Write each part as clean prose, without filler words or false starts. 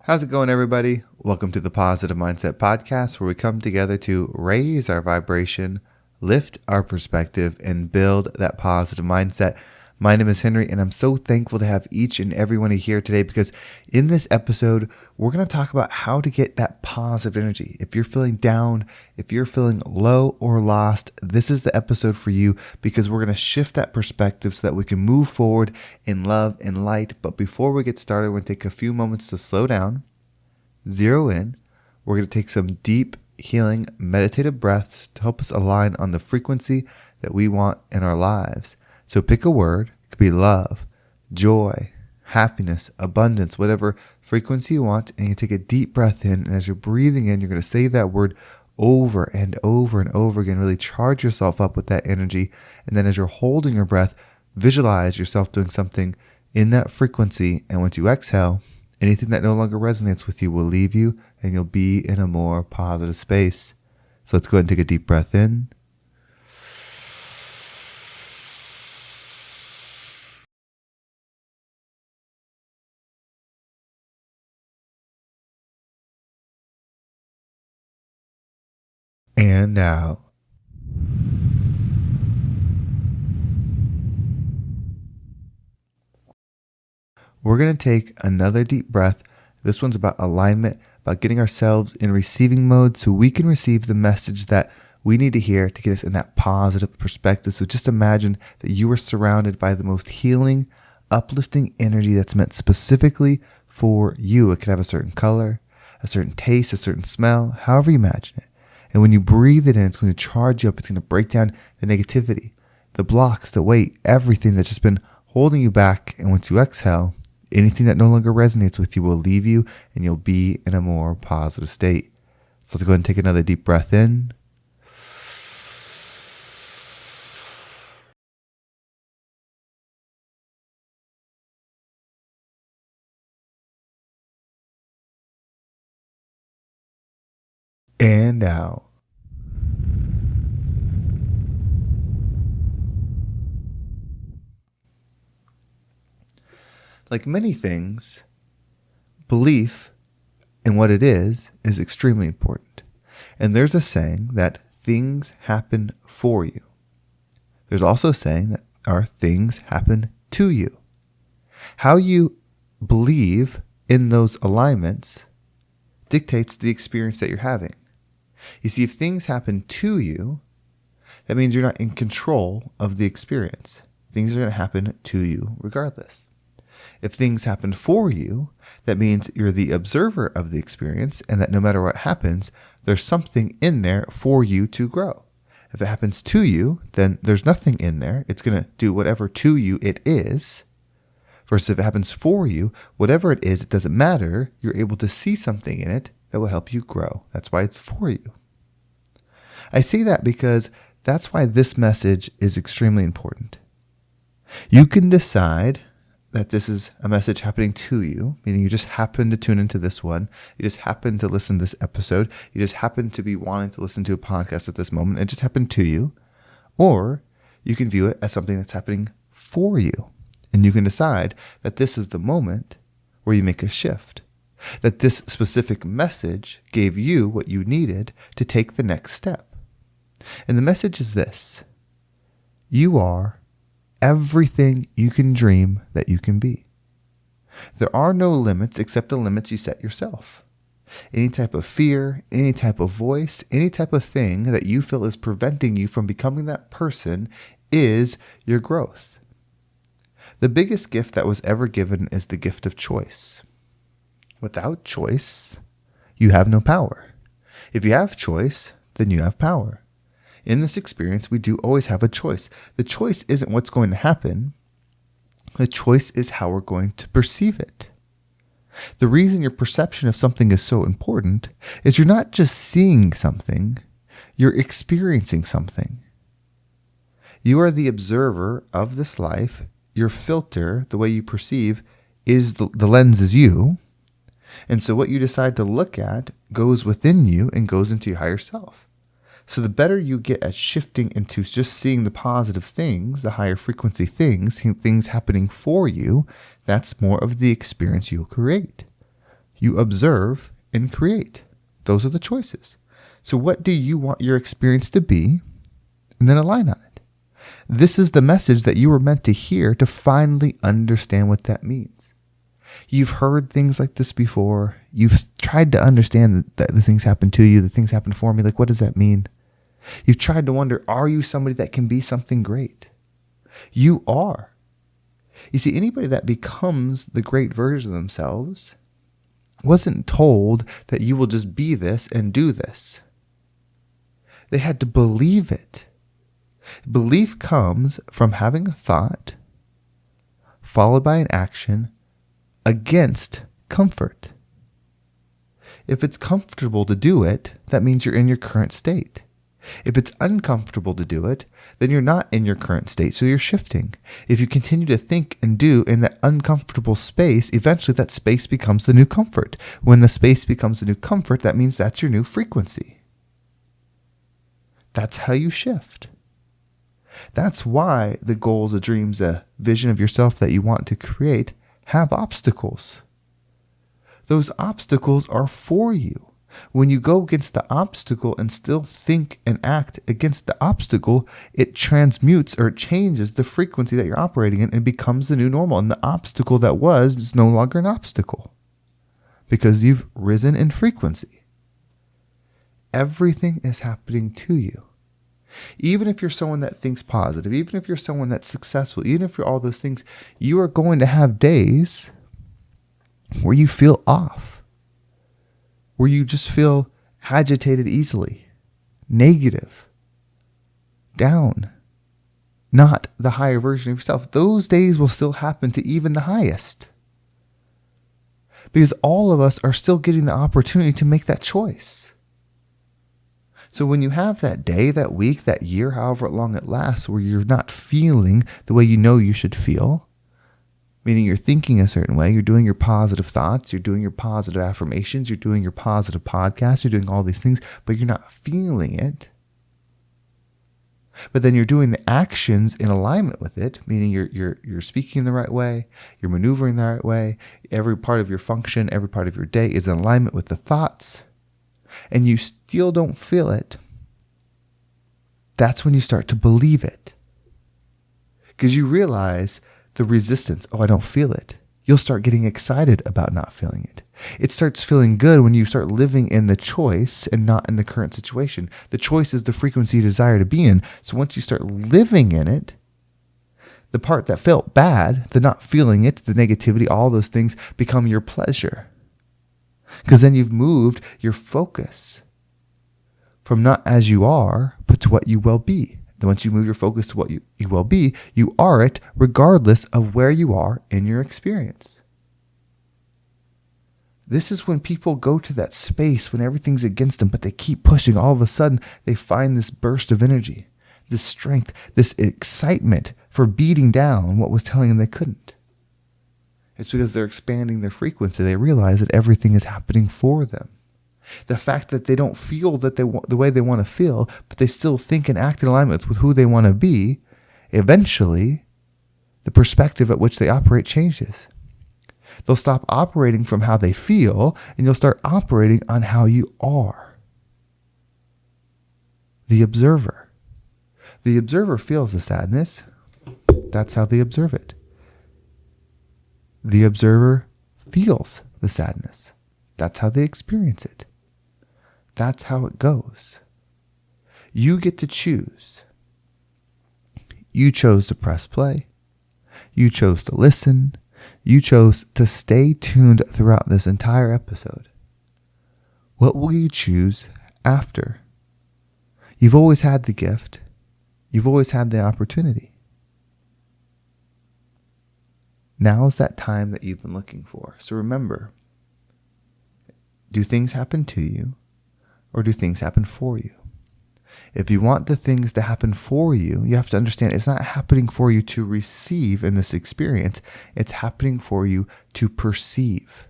How's it going, everybody? Welcome to the Positive Mindset Podcast, where we come together to raise our vibration, lift our perspective, and build that positive mindset. My name is Henry, and I'm so thankful to have each and every one of you here today because in this episode, we're going to talk about how to get that positive energy. If you're feeling down, if you're feeling low or lost, this is the episode for you because we're going to shift that perspective so that we can move forward in love and light. But before we get started, we're going to take a few moments to slow down, zero in. We're going to take some deep, healing, meditative breaths to help us align on the frequency that we want in our lives. So pick a word. It could be love, joy, happiness, abundance, whatever frequency you want. And you take a deep breath in. And as you're breathing in, you're going to say that word over and over and over again. Really charge yourself up with that energy. And then as you're holding your breath, visualize yourself doing something in that frequency. And once you exhale, anything that no longer resonates with you will leave you and you'll be in a more positive space. So let's go ahead and take a deep breath in. And out. We're going to take another deep breath. This one's about alignment, about getting ourselves in receiving mode so we can receive the message that we need to hear to get us in that positive perspective. So just imagine that you are surrounded by the most healing, uplifting energy that's meant specifically for you. It could have a certain color, a certain taste, a certain smell, however you imagine it. And when you breathe it in, it's going to charge you up. It's going to break down the negativity, the blocks, the weight, everything that's just been holding you back. And once you exhale, anything that no longer resonates with you will leave you and you'll be in a more positive state. So let's go ahead and take another deep breath in. And out. Like many things, belief in what it is extremely important. And there's a saying that things happen for you. There's also a saying that our things happen to you. How you believe in those alignments dictates the experience that you're having. You see, if things happen to you, that means you're not in control of the experience. Things are going to happen to you regardless. If things happen for you, that means you're the observer of the experience and that no matter what happens, there's something in there for you to grow. If it happens to you, then there's nothing in there. It's going to do whatever to you it is. Versus if it happens for you, whatever it is, it doesn't matter. You're able to see something in it that will help you grow. That's why it's for you. I say that because that's why this message is extremely important. You can decide that this is a message happening to you, meaning you just happen to tune into this one. You just happen to listen to this episode. You just happen to be wanting to listen to a podcast at this moment. It just happened to you. Or you can view it as something that's happening for you. And you can decide that this is the moment where you make a shift. That this specific message gave you what you needed to take the next step. And the message is this: you are everything you can dream that you can be. There are no limits except the limits you set yourself. Any type of fear, any type of voice, any type of thing that you feel is preventing you from becoming that person is your growth. The biggest gift that was ever given is the gift of choice. Without choice, you have no power. If you have choice, then you have power. In this experience, we do always have a choice. The choice isn't what's going to happen. The choice is how we're going to perceive it. The reason your perception of something is so important is you're not just seeing something, you're experiencing something. You are the observer of this life. Your filter, the way you perceive, is the lens is you. And so what you decide to look at goes within you and goes into your higher self. So the better you get at shifting into just seeing the positive things, the higher frequency things happening for you, that's more of the experience you'll create. You observe and create. Those are the choices. So what do you want your experience to be? And then align on it. This is the message that you were meant to hear to finally understand what that means. You've heard things like this before. You've tried to understand that the things happen to you, the things happen for me. Like, what does that mean? You've tried to wonder, are you somebody that can be something great? You are. You see, anybody that becomes the great version of themselves wasn't told that you will just be this and do this. They had to believe it. Belief comes from having a thought followed by an action against comfort. If it's comfortable to do it, that means you're in your current state. If it's uncomfortable to do it, then you're not in your current state, so you're shifting. If you continue to think and do in that uncomfortable space, eventually that space becomes the new comfort. When the space becomes the new comfort, that means that's your new frequency. That's how you shift. That's why the goals, the dreams, the vision of yourself that you want to create have obstacles. Those obstacles are for you. When you go against the obstacle and still think and act against the obstacle, it transmutes or changes the frequency that you're operating in and becomes the new normal. And the obstacle that was is no longer an obstacle because you've risen in frequency. Everything is happening to you. Even if you're someone that thinks positive, even if you're someone that's successful, even if you're all those things, you are going to have days where you feel off, where you just feel agitated easily, negative, down, not the higher version of yourself. Those days will still happen to even the highest. Because all of us are still getting the opportunity to make that choice. So when you have that day, that week, that year, however long it lasts, where you're not feeling the way you know you should feel, meaning you're thinking a certain way, you're doing your positive thoughts, you're doing your positive affirmations, you're doing your positive podcasts, you're doing all these things, but you're not feeling it. But then you're doing the actions in alignment with it, meaning you're speaking the right way, you're maneuvering the right way, every part of your function, every part of your day is in alignment with the thoughts, and you still don't feel it. That's when you start to believe it. Because you realize the resistance. Oh, I don't feel it. You'll start getting excited about not feeling it. It starts feeling good when you start living in the choice and not in the current situation. The choice is the frequency you desire to be in. So once you start living in it, the part that felt bad, the not feeling it, the negativity, all those things become your pleasure. Because then you've moved your focus from not as you are, but to what you will be. Then once you move your focus to what you will be, you are it regardless of where you are in your experience. This is when people go to that space when everything's against them, but they keep pushing. All of a sudden, they find this burst of energy, this strength, this excitement for beating down what was telling them they couldn't. It's because they're expanding their frequency. They realize that everything is happening for them. The fact that they don't feel that the way they want to feel, but they still think and act in alignment with who they want to be, eventually, the perspective at which they operate changes. They'll stop operating from how they feel, and you'll start operating on how you are. The observer. The observer feels the sadness. That's how they observe it. The observer feels the sadness. That's how they experience it. That's how it goes. You get to choose. You chose to press play. You chose to listen. You chose to stay tuned throughout this entire episode. What will you choose after? You've always had the gift. You've always had the opportunity. Now is that time that you've been looking for. So remember, do things happen to you or do things happen for you? If you want the things to happen for you, you have to understand it's not happening for you to receive in this experience. It's happening for you to perceive,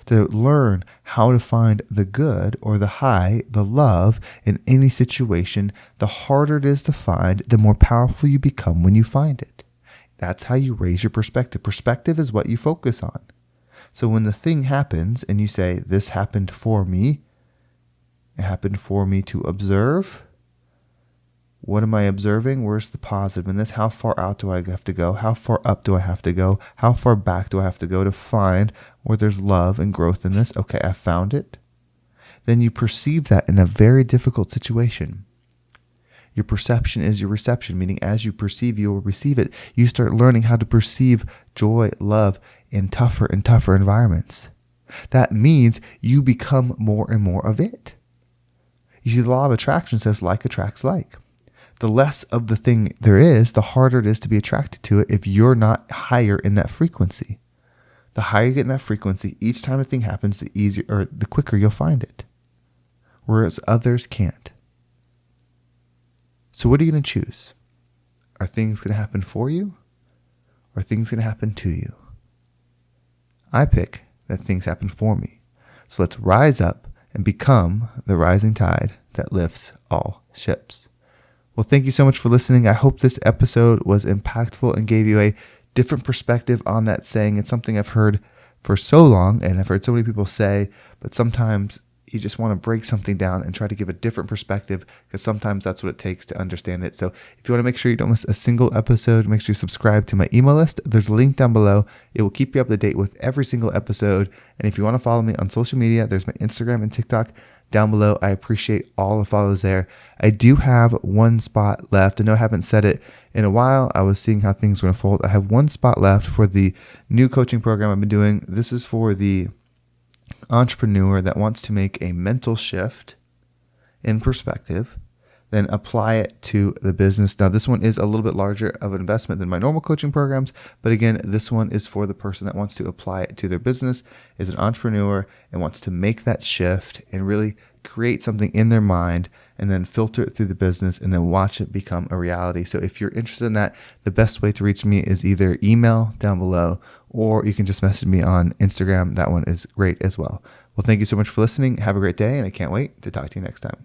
to learn how to find the good or the high, the love in any situation. The harder it is to find, the more powerful you become when you find it. That's how you raise your perspective. Perspective is what you focus on. So when the thing happens and you say, this happened for me, it happened for me to observe. What am I observing? Where's the positive in this? How far out do I have to go? How far up do I have to go? How far back do I have to go to find where there's love and growth in this? Okay, I found it. Then you perceive that in a very difficult situation. Your perception is your reception, meaning as you perceive, you will receive it. You start learning how to perceive joy, love in tougher and tougher environments. That means you become more and more of it. You see, the law of attraction says like attracts like. The less of the thing there is, the harder it is to be attracted to it if you're not higher in that frequency. The higher you get in that frequency, each time a thing happens, the easier or the quicker you'll find it. Whereas others can't. So what are you going to choose? Are things going to happen for you? Or are things going to happen to you? I pick that things happen for me. So let's rise up and become the rising tide that lifts all ships. Well, thank you so much for listening. I hope this episode was impactful and gave you a different perspective on that saying. It's something I've heard for so long and I've heard so many people say, but sometimes you just want to break something down and try to give a different perspective because sometimes that's what it takes to understand it. So if you want to make sure you don't miss a single episode, make sure you subscribe to my email list. There's a link down below. It will keep you up to date with every single episode. And if you want to follow me on social media, there's my Instagram and TikTok down below. I appreciate all the follows there. I do have one spot left. I know I haven't said it in a while. I was seeing how things were unfold. I have one spot left for the new coaching program I've been doing. This is for the entrepreneur that wants to make a mental shift in perspective, then apply it to the business. Now, this one is a little bit larger of an investment than my normal coaching programs, but again, this one is for the person that wants to apply it to their business, is an entrepreneur and wants to make that shift and really create something in their mind and then filter it through the business and then watch it become a reality. So if you're interested in that, the best way to reach me is either email down below or you can just message me on Instagram. That one is great as well. Well, thank you so much for listening. Have a great day, and I can't wait to talk to you next time.